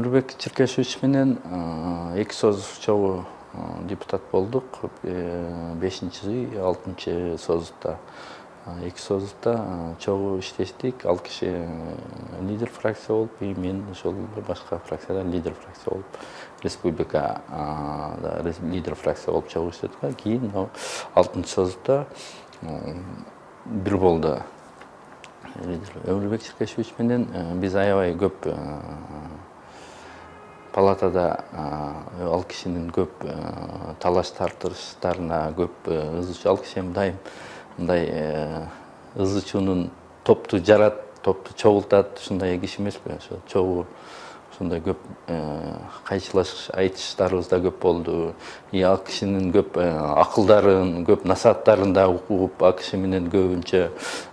Өмүрбек Черкешевич менен эки соз чогуу депутат болдук. 5-6 созутта. Эки созутта чогуу иштештик. Ал киши лидер фракция болуп, мен ошол башка фракцияда лидер фракция болуп, республика лидер фракция болуп чогуу иштеттик. Кийин 6-созутта бир болду. Өмүрбек Черкешевич менен биз аябай көп палатада ал кишинин көп талаш тартыштарына көп ызычу. Ал киши дайым мындай ызычуунун топту жарат, топту чогултат, ушундай киши эмеспи? Ошо чогуу ушундай көп кайчылаш айтыштарыбыз да көп болду. Ал кишинин көп акылдарын, көп насааттарын да угуп, ал киши менен көбүнчө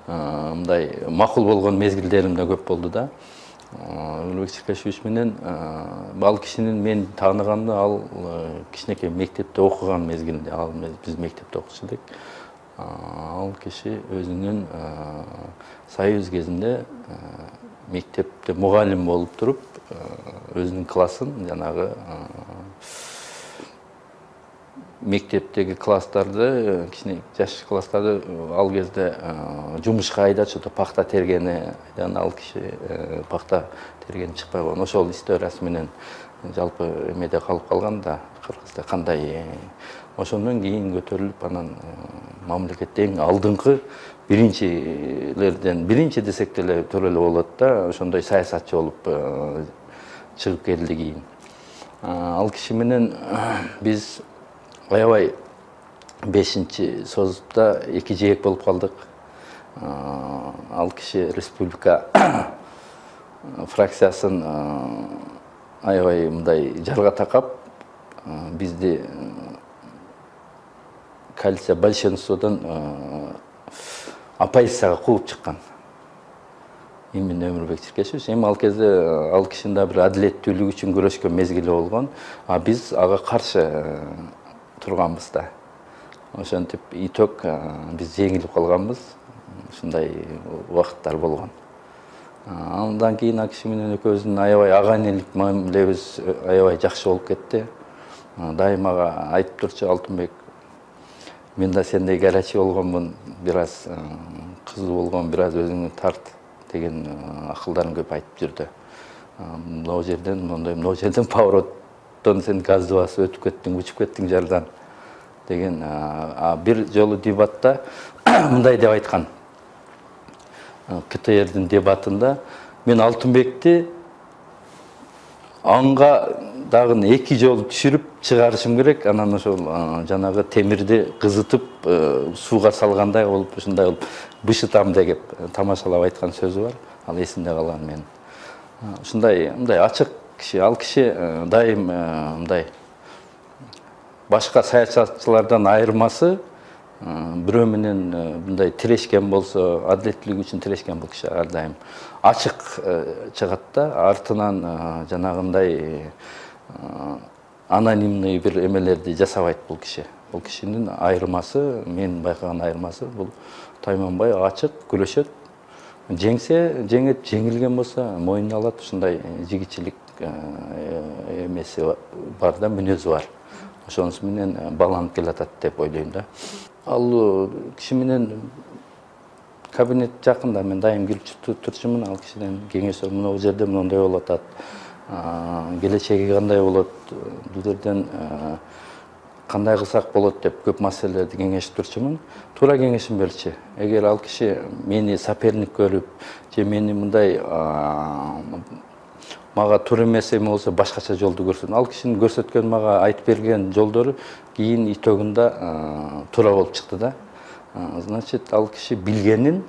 мындай макул болгон мезгилдерим да көп болду да. Өмүрбек Черкешевич менен ал кишинин мен тааныганда ал кичинекей мектепте окуган мезгилинде, ал биз мектепте окучу элек. Ал киши өзүнүн союз кезинде мектепте мугалим болуп туруп, өзүнүн классын жанагы мектептеги класстарды, кичине жаш класстарды ал кезде жумушка айдачу, пахта тергени, ал киши пахта тергени чыкпай койгон. Ошол историясы менен жалпы эмеде калып калган да, Кыргызда кандай. Ошондон кийин көтөрүлүп, анан мамлекетте эң алдыңкы биринчи десек деле туура эле болот да, ошондой саясатчы болуп чыгып келди кийин. Ал киши менен биз аябай 5-созутта эки жээк болуп калдык. Ал киши республика фракциясын аябай мындай жарга такап, бизди коалиция большинстводон оппозицияга кууп чыккан. Именно Өмүрбек Черкешевич. Эми ал кезде ал кишинин да бир адилеттүүлүк үчүн күрөшкөн мезгили болгон, а биз ага каршы турганбыз да. Ошентип итог биз жеңилип калганбыз. Ушундай убакыттар болгон. Андан кийин ал киши менен экөөбүздүн аябай ага инелик мамилебиз аябай жакшы болуп кетти. Дайым ага айтып турчу: Алтынбек, мен да сендей горячий болгонмун, бир аз кызуу болгон, бир аз өзүңдү тарт деген акылдарын көп айтып жүрдү. Могу жерден повороттон сен газды басып өтүп кеттиң, учуп кеттиң жардан деген. Бир жолу дебатта мындай деп айткан. КТРдин дебатында мен Алтынбекти анга дагы 2 жолу түшүрүп чыгарышым керек, анан ошол жанагы темирди кызытып сууга салгандай болуп, ушундай болуп бышытам деп тамашалап айткан сөзү бар. Ал эсимде калган менин. Ушундай мындай ачык киши. Ал киши дайым мындай башка саясатчылардан айырмасы, бирөө менен мындай тирешкен болсо, адилеттүүлүк үчүн тирешкен бул киши ар дайым ачык чыгат да, артынан жанагындай анонимный бир эмелерди жасабайт бул киши. Бул кишинин айырмасы, мен байкаган айырмасы, бул тайманбай ачык күрөшөт. Жеңсе жеңет, жеңилген болсо мойнуна алат. Ушундай жигитчилик эмеси бар да, мүнөзү бар. Ошонусу менен баланып келатат деп ойлойм да. Ал киши менен кабинет жакында мен дайым келип турчумун. Ал кишиден кеңеш, мына жерде мындай болуп атат, келечеги кандай болот, бул жерден кандай кылсак болот деп көп маселелерди кеңешип турчумун. Туура кеңешин берчү. Эгер ал киши мени соперник көрүп, же мени мындай мага туура эмес эме болсо башкача жолду көрсөтсүн. Ал кишинин көрсөткөн, мага айтып берген жолдору кийин итогунда туура болуп чыкты да. Значит, ал киши билгенин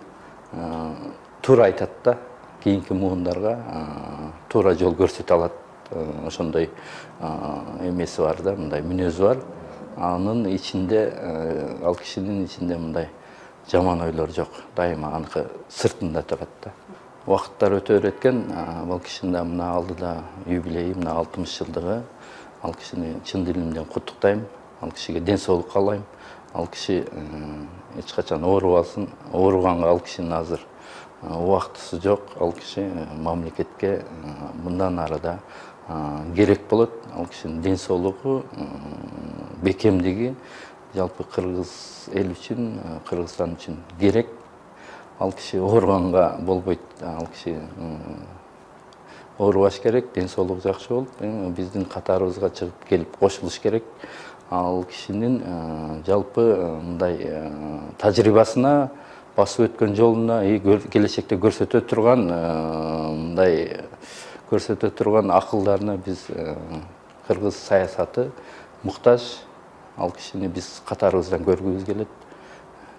туура айтат да. Кийинки муундарга туура жол көрсөтө алат. Ошондой эмеси бар да, мындай мүнөзү бар. Анын ичинде, ал кишинин ичинде мындай жаман ойлор жок. Дайыма аныкы сыртында турат да. Убакыттар өтө береткен, ал кишинин да мына алдыда юбилейи, мына 60 жылдыгы. Ал кишини чын дилимден куттуктайм. Ал кишиге ден соолук каалайм. Ал киши эч качан оорубасын. Ооруганга ал кишинин азыр убактысы жок. Ал киши мамлекетке мындан ары да керек болот. Ал кишинин ден соолугу, бекемдиги жалпы кыргыз эл үчүн, Кыргызстан үчүн керек. Ал киши ооруганга болбойт. Ал киши оорубаш керек, ден соолугу жакшы болуп, биздин катарыбызга чыгып келип кошулуш керек. Ал кишинин жалпы мындай тажрыйбасына, басып өткөн жолуна, келечекте көрсөтө турган акылдарына биз кыргыз саясаты муктаж. Ал кишини биз катарыбыздан көргүбүз келет.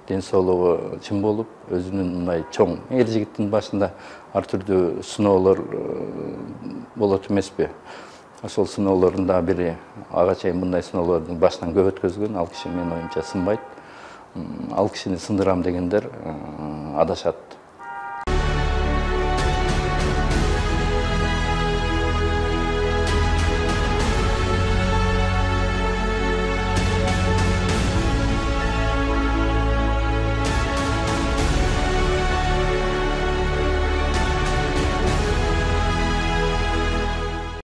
Ден соолугу чың болуп, өзүнүн мындай чоң эр жигиттин башында ар түрдүү сыноолор болот эмеспи? Ошол сыноолордун да бири ага чейин мындай сыноолордун башынан көп өткөзгөн. Ал киши менин оюмча сынбайт. Ал кишини сындырам дегендер адашат.